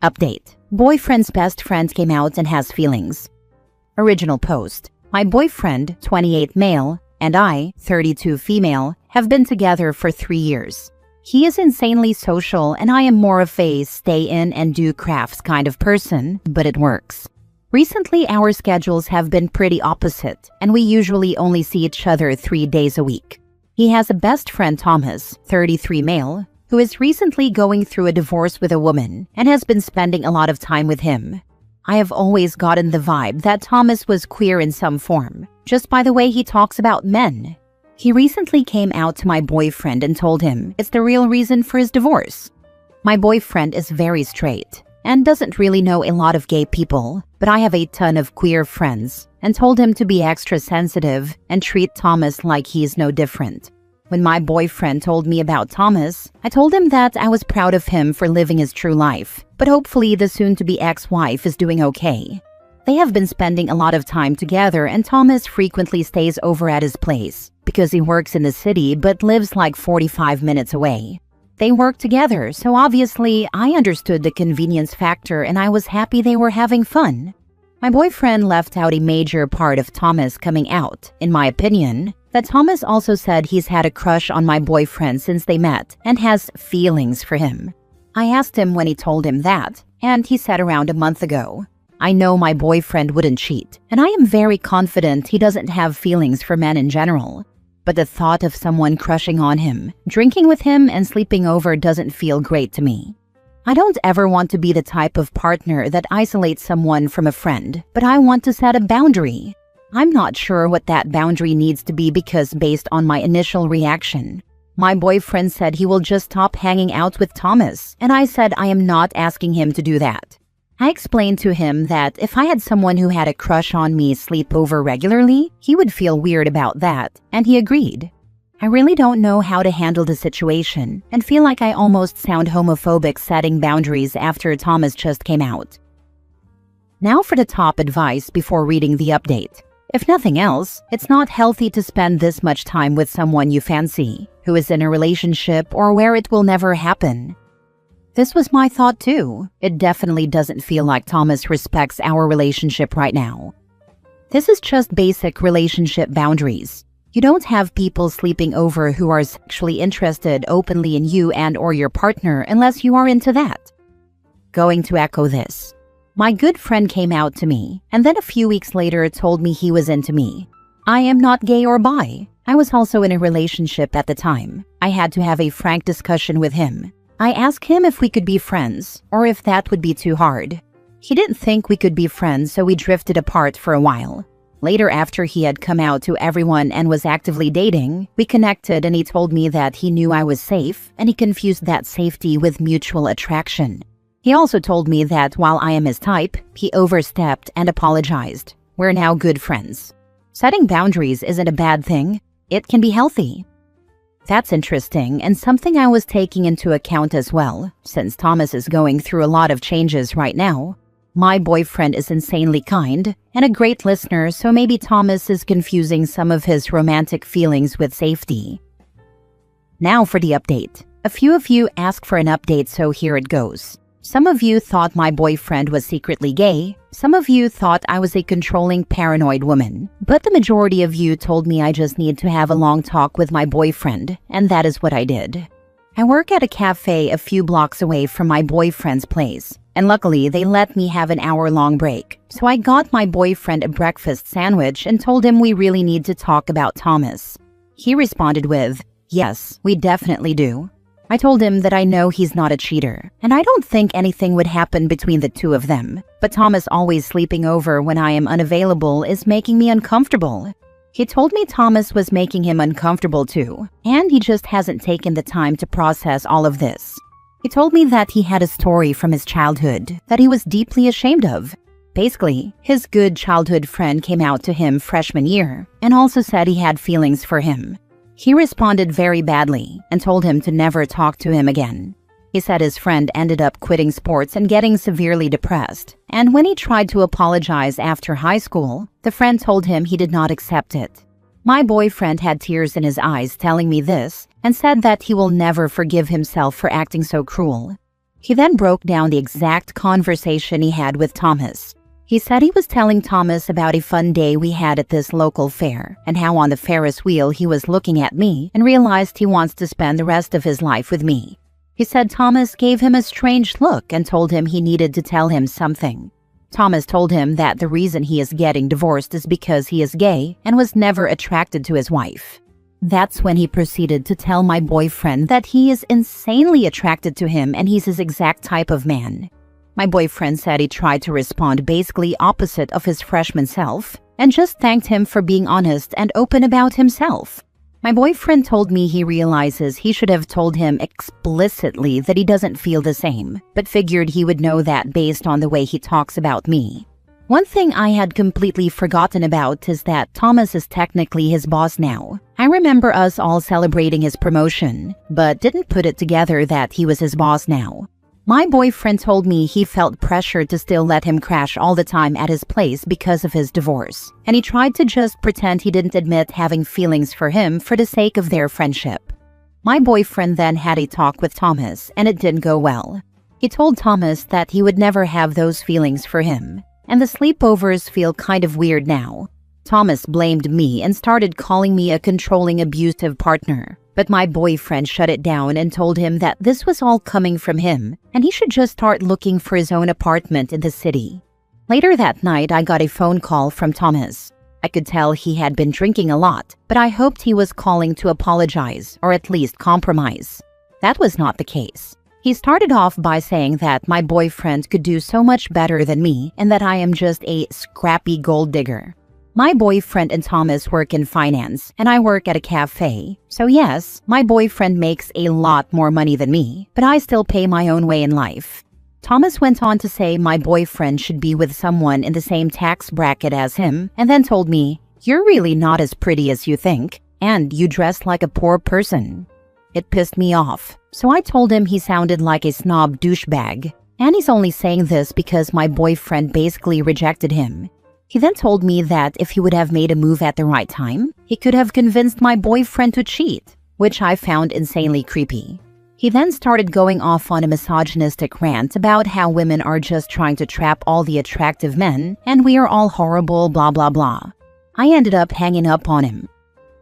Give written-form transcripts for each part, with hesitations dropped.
Update. Boyfriend's best friend came out and has feelings. Original post. My boyfriend, 28 male, and I, 32 female, have been together for 3 years. He is insanely social and I am more of a stay in and do crafts kind of person, but it works. Recently, our schedules have been pretty opposite, and we usually only see each other 3 days a week. He has a best friend, Thomas, 33 male, who is recently going through a divorce with a woman and has been spending a lot of time with him. I have always gotten the vibe that Thomas was queer in some form, just by the way he talks about men. He recently came out to my boyfriend and told him it's the real reason for his divorce. My boyfriend is very straight and doesn't really know a lot of gay people, but I have a ton of queer friends and told him to be extra sensitive and treat Thomas like he's no different. When my boyfriend told me about Thomas, I told him that I was proud of him for living his true life, but hopefully the soon-to-be ex-wife is doing okay. They have been spending a lot of time together and Thomas frequently stays over at his place because he works in the city but lives like 45 minutes away. They work together, so obviously I understood the convenience factor and I was happy they were having fun. My boyfriend left out a major part of Thomas coming out, in my opinion, that Thomas also said he's had a crush on my boyfriend since they met and has feelings for him. I asked him when he told him that, and he said around a month ago. I know my boyfriend wouldn't cheat, and I am very confident he doesn't have feelings for men in general. But the thought of someone crushing on him, drinking with him, and sleeping over doesn't feel great to me. I don't ever want to be the type of partner that isolates someone from a friend, but I want to set a boundary. I'm not sure what that boundary needs to be because based on my initial reaction, my boyfriend said he will just stop hanging out with Thomas, and I said I am not asking him to do that. I explained to him that if I had someone who had a crush on me sleep over regularly, he would feel weird about that, and he agreed. I really don't know how to handle the situation and feel like I almost sound homophobic setting boundaries after Thomas just came out. Now for the top advice before reading the update. If nothing else, it's not healthy to spend this much time with someone you fancy, who is in a relationship or where it will never happen. This was my thought too. It definitely doesn't feel like Thomas respects our relationship right now. This is just basic relationship boundaries. You don't have people sleeping over who are sexually interested openly in you and or your partner unless you are into that. Going to echo this. My good friend came out to me, and then a few weeks later told me he was into me. I am not gay or bi. I was also in a relationship at the time. I had to have a frank discussion with him. I asked him if we could be friends, or if that would be too hard. He didn't think we could be friends, so we drifted apart for a while. Later, after he had come out to everyone and was actively dating, we connected and he told me that he knew I was safe, and he confused that safety with mutual attraction. He also told me that while I am his type, he overstepped and apologized. We're now good friends. Setting boundaries isn't a bad thing. It can be healthy. That's interesting and something I was taking into account as well, since Thomas is going through a lot of changes right now. My boyfriend is insanely kind and a great listener, so maybe Thomas is confusing some of his romantic feelings with safety. Now for the update. A few of you asked for an update, so here it goes. Some of you thought my boyfriend was secretly gay. Some of you thought I was a controlling, paranoid woman. But the majority of you told me I just need to have a long talk with my boyfriend, and that is what I did. I work at a cafe a few blocks away from my boyfriend's place, and luckily they let me have an hour-long break. So I got my boyfriend a breakfast sandwich and told him we really need to talk about Thomas. He responded with, "Yes, we definitely do." I told him that I know he's not a cheater, and I don't think anything would happen between the two of them. But Thomas always sleeping over when I am unavailable is making me uncomfortable. He told me Thomas was making him uncomfortable too, and he just hasn't taken the time to process all of this. He told me that he had a story from his childhood that he was deeply ashamed of. Basically, his good childhood friend came out to him freshman year and also said he had feelings for him. He responded very badly and told him to never talk to him again. He said his friend ended up quitting sports and getting severely depressed, and when he tried to apologize after high school, the friend told him he did not accept it. My boyfriend had tears in his eyes telling me this and said that he will never forgive himself for acting so cruel. He then broke down the exact conversation he had with Thomas. He said he was telling Thomas about a fun day we had at this local fair and how on the Ferris wheel he was looking at me and realized he wants to spend the rest of his life with me. He said Thomas gave him a strange look and told him he needed to tell him something. Thomas told him that the reason he is getting divorced is because he is gay and was never attracted to his wife. That's when he proceeded to tell my boyfriend that he is insanely attracted to him and he's his exact type of man. My boyfriend said he tried to respond basically opposite of his freshman self and just thanked him for being honest and open about himself. My boyfriend told me he realizes he should have told him explicitly that he doesn't feel the same, but figured he would know that based on the way he talks about me. One thing I had completely forgotten about is that Thomas is technically his boss now. I remember us all celebrating his promotion, but didn't put it together that he was his boss now. My boyfriend told me he felt pressure to still let him crash all the time at his place because of his divorce, and he tried to just pretend he didn't admit having feelings for him for the sake of their friendship. My boyfriend then had a talk with Thomas, and it didn't go well. He told Thomas that he would never have those feelings for him, and the sleepovers feel kind of weird now. Thomas blamed me and started calling me a controlling, abusive partner. But my boyfriend shut it down and told him that this was all coming from him and he should just start looking for his own apartment in the city. Later that night, I got a phone call from Thomas. I could tell he had been drinking a lot, but I hoped he was calling to apologize or at least compromise. That was not the case. He started off by saying that my boyfriend could do so much better than me and that I am just a scrappy gold digger. My boyfriend and Thomas work in finance, and I work at a cafe. So yes, my boyfriend makes a lot more money than me, but I still pay my own way in life. Thomas went on to say my boyfriend should be with someone in the same tax bracket as him, and then told me, "You're really not as pretty as you think, and you dress like a poor person." It pissed me off, so I told him he sounded like a snob douchebag, and he's only saying this because my boyfriend basically rejected him. He then told me that if he would have made a move at the right time, he could have convinced my boyfriend to cheat, which I found insanely creepy. He then started going off on a misogynistic rant about how women are just trying to trap all the attractive men and we are all horrible, blah blah blah. I ended up hanging up on him.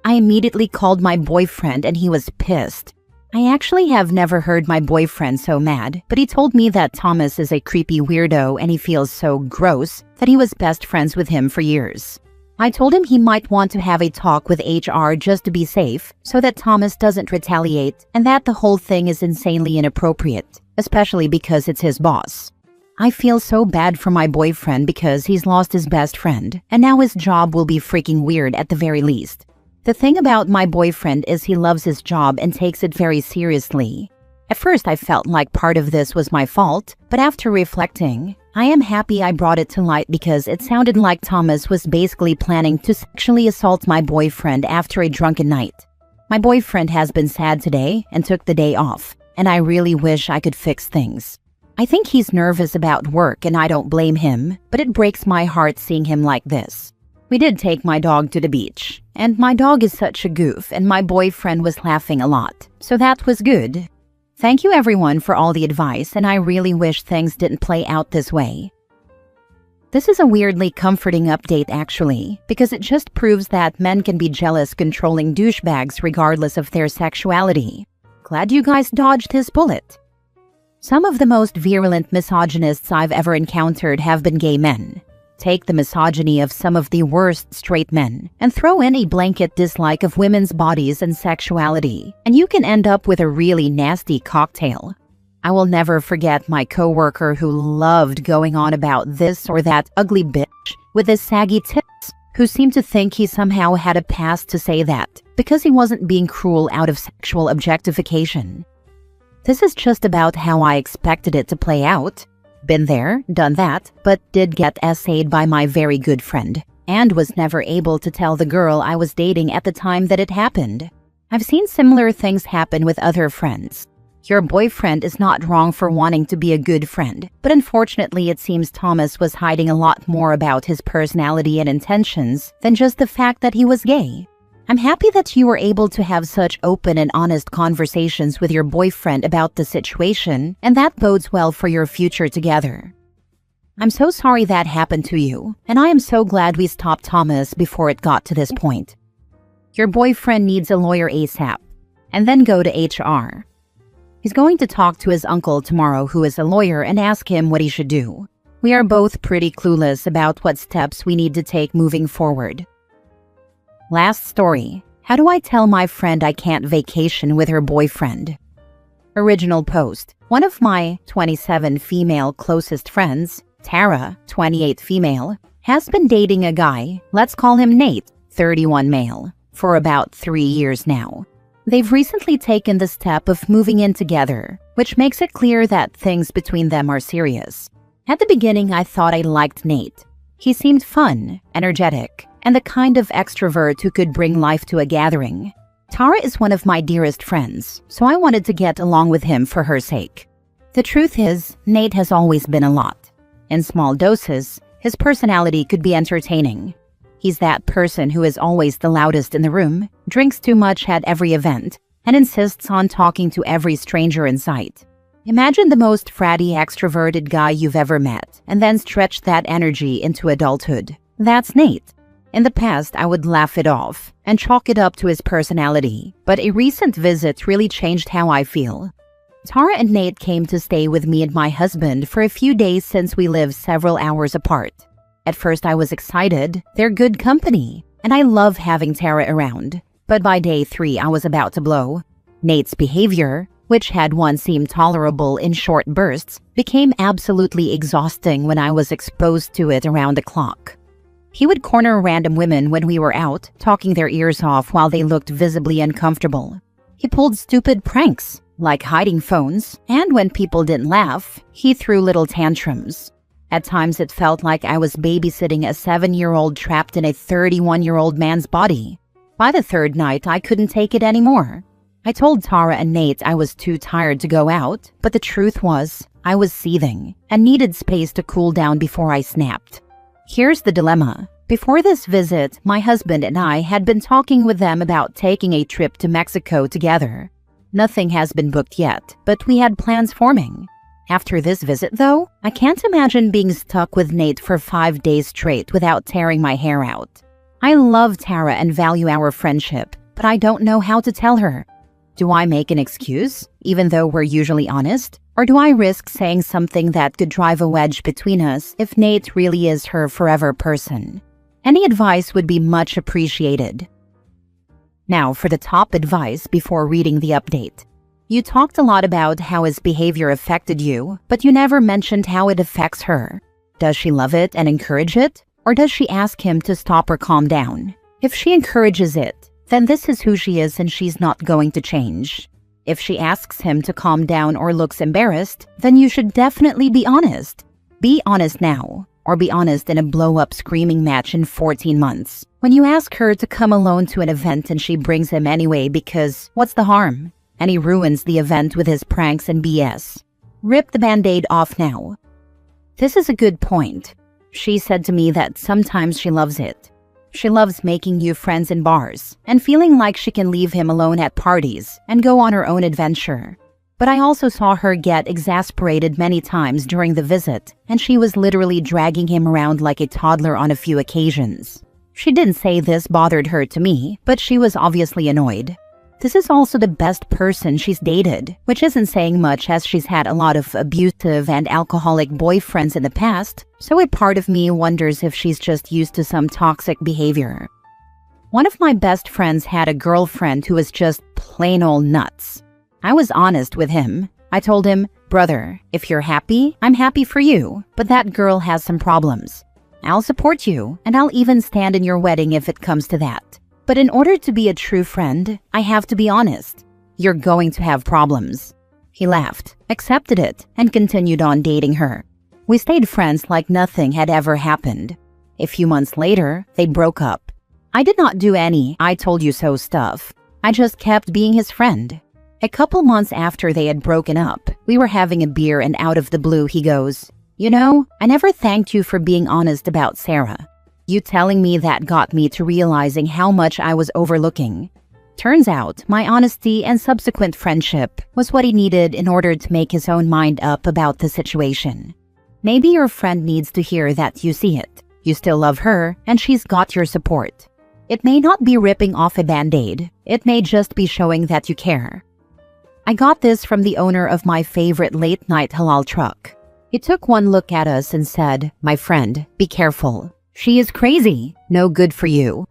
I immediately called my boyfriend and he was pissed. I actually have never heard my boyfriend so mad, but he told me that Thomas is a creepy weirdo and he feels so gross that he was best friends with him for years. I told him he might want to have a talk with HR just to be safe so that Thomas doesn't retaliate and that the whole thing is insanely inappropriate, especially because it's his boss. I feel so bad for my boyfriend because he's lost his best friend and now his job will be freaking weird at the very least. The thing about my boyfriend is he loves his job and takes it very seriously. At first I felt like part of this was my fault, but after reflecting, I am happy I brought it to light because it sounded like Thomas was basically planning to sexually assault my boyfriend after a drunken night. My boyfriend has been sad today and took the day off, and I really wish I could fix things. I think he's nervous about work and I don't blame him, but it breaks my heart seeing him like this. We did take my dog to the beach, and my dog is such a goof and my boyfriend was laughing a lot, so that was good. Thank you everyone for all the advice and I really wish things didn't play out this way. This is a weirdly comforting update actually, because it just proves that men can be jealous, controlling douchebags regardless of their sexuality. Glad you guys dodged this bullet. Some of the most virulent misogynists I've ever encountered have been gay men. Take the misogyny of some of the worst straight men and throw in a blanket dislike of women's bodies and sexuality, and you can end up with a really nasty cocktail. I will never forget my coworker who loved going on about this or that ugly bitch with his saggy tits, who seemed to think he somehow had a pass to say that because he wasn't being cruel out of sexual objectification. This is just about how I expected it to play out. Been there, done that, but did get essayed by my very good friend, and was never able to tell the girl I was dating at the time that it happened. I've seen similar things happen with other friends. Your boyfriend is not wrong for wanting to be a good friend, but unfortunately it seems Thomas was hiding a lot more about his personality and intentions than just the fact that he was gay. I'm happy that you were able to have such open and honest conversations with your boyfriend about the situation, and that bodes well for your future together. I'm so sorry that happened to you, and I am so glad we stopped Thomas before it got to this point. Your boyfriend needs a lawyer ASAP, and then go to HR. He's going to talk to his uncle tomorrow, who is a lawyer, and ask him what he should do. We are both pretty clueless about what steps we need to take moving forward. Last story. How do I tell my friend I can't vacation with her boyfriend? Original post. One of my 27 female closest friends, Tara, 28 female, has been dating a guy, let's call him Nate, 31 male, for about 3 years now. They've recently taken the step of moving in together, which makes it clear that things between them are serious. At the beginning, I thought I liked Nate. He seemed fun, energetic, and the kind of extrovert who could bring life to a gathering. Tara is one of my dearest friends, so I wanted to get along with him for her sake. The truth is, Nate has always been a lot. In small doses, his personality could be entertaining. He's that person who is always the loudest in the room, drinks too much at every event, and insists on talking to every stranger in sight. Imagine the most fratty, extroverted guy you've ever met, and then stretch that energy into adulthood. That's Nate. In the past, I would laugh it off and chalk it up to his personality, but a recent visit really changed how I feel. Tara and Nate came to stay with me and my husband for a few days since we live several hours apart. At first, I was excited. They're good company, and I love having Tara around. But by day 3, I was about to blow. Nate's behavior, which had once seemed tolerable in short bursts, became absolutely exhausting when I was exposed to it around the clock. He would corner random women when we were out, talking their ears off while they looked visibly uncomfortable. He pulled stupid pranks, like hiding phones, and when people didn't laugh, he threw little tantrums. At times, it felt like I was babysitting a 7-year-old trapped in a 31-year-old man's body. By the third night, I couldn't take it anymore. I told Tara and Nate I was too tired to go out, but the truth was, I was seething and needed space to cool down before I snapped. Here's the dilemma. Before this visit, my husband and I had been talking with them about taking a trip to Mexico together. Nothing has been booked yet, but we had plans forming. After this visit, though, I can't imagine being stuck with Nate for 5 days straight without tearing my hair out. I love Tara and value our friendship, but I don't know how to tell her. Do I make an excuse, even though we're usually honest? Or do I risk saying something that could drive a wedge between us if Nate really is her forever person? Any advice would be much appreciated. Now for the top advice before reading the update. You talked a lot about how his behavior affected you, but you never mentioned how it affects her. Does she love it and encourage it? Or does she ask him to stop or calm down? If she encourages it, then this is who she is and she's not going to change. If she asks him to calm down or looks embarrassed, then you should definitely be honest. Be honest now, or be honest in a blow-up screaming match in 14 months. When you ask her to come alone to an event and she brings him anyway because what's the harm? And he ruins the event with his pranks and BS. Rip the band-aid off now. This is a good point. She said to me that sometimes she loves it. She loves making new friends in bars and feeling like she can leave him alone at parties and go on her own adventure. But I also saw her get exasperated many times during the visit, and she was literally dragging him around like a toddler on a few occasions. She didn't say this bothered her to me, but she was obviously annoyed. This is also the best person she's dated, which isn't saying much as she's had a lot of abusive and alcoholic boyfriends in the past, so a part of me wonders if she's just used to some toxic behavior. One of my best friends had a girlfriend who was just plain old nuts. I was honest with him. I told him, "Brother, if you're happy, I'm happy for you, but that girl has some problems. I'll support you, and I'll even stand in your wedding if it comes to that. But in order to be a true friend, I have to be honest. You're going to have problems." He laughed, accepted it, and continued on dating her. We stayed friends like nothing had ever happened. A few months later, they broke up. I did not do any "I told you so" stuff. I just kept being his friend. A couple months after they had broken up, we were having a beer and out of the blue he goes, "You know, I never thanked you for being honest about Sarah. You telling me that got me to realizing how much I was overlooking. Turns out, my honesty and subsequent friendship was what he needed in order to make his own mind up about the situation. Maybe your friend needs to hear that you see it. You still love her, and she's got your support. It may not be ripping off a band-aid. It may just be showing that you care. I got this from the owner of my favorite late-night halal truck. He took one look at us and said, "My friend, be careful. She is crazy. No good for you."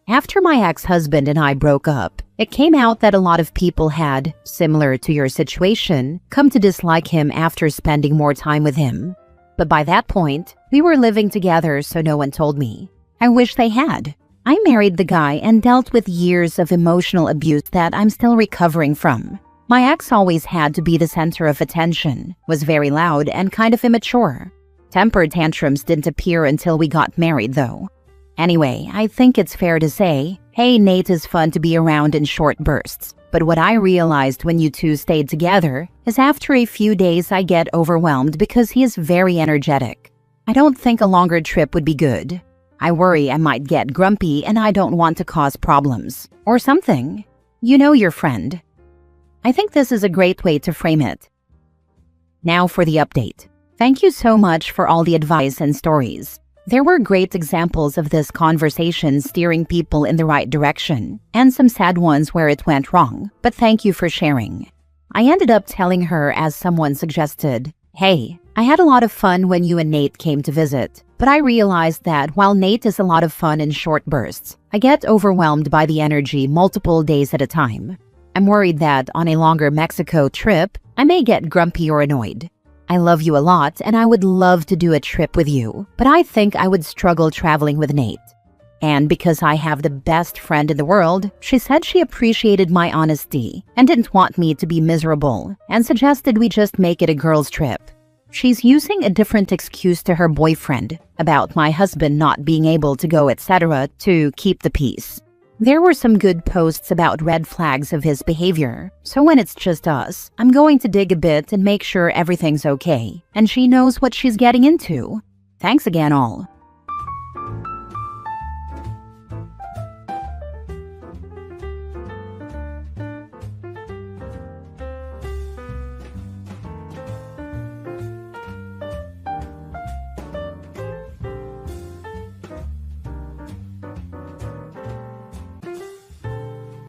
After my ex-husband and I broke up, it came out that a lot of people had, similar to your situation, come to dislike him after spending more time with him. But by that point, we were living together, so no one told me. I wish they had. I married the guy and dealt with years of emotional abuse that I'm still recovering from. My ex always had to be the center of attention, was very loud and kind of immature. Temper tantrums didn't appear until we got married, though. Anyway, I think it's fair to say, hey, Nate is fun to be around in short bursts. But what I realized when you two stayed together is after a few days I get overwhelmed because he is very energetic. I don't think a longer trip would be good. I worry I might get grumpy and I don't want to cause problems. Or something. You know your friend. I think this is a great way to frame it. Now for the update. Thank you so much for all the advice and stories. There were great examples of this conversation steering people in the right direction, and some sad ones where it went wrong, but thank you for sharing. I ended up telling her as someone suggested, "Hey, I had a lot of fun when you and Nate came to visit, but I realized that while Nate is a lot of fun in short bursts, I get overwhelmed by the energy multiple days at a time. I'm worried that on a longer Mexico trip, I may get grumpy or annoyed. I love you a lot and I would love to do a trip with you, but I think I would struggle traveling with Nate." And because I have the best friend in the world, she said she appreciated my honesty and didn't want me to be miserable and suggested we just make it a girls' trip. She's using a different excuse to her boyfriend about my husband not being able to go, etc., to keep the peace. There were some good posts about red flags of his behavior, so when it's just us, I'm going to dig a bit and make sure everything's okay, and she knows what she's getting into. Thanks again all.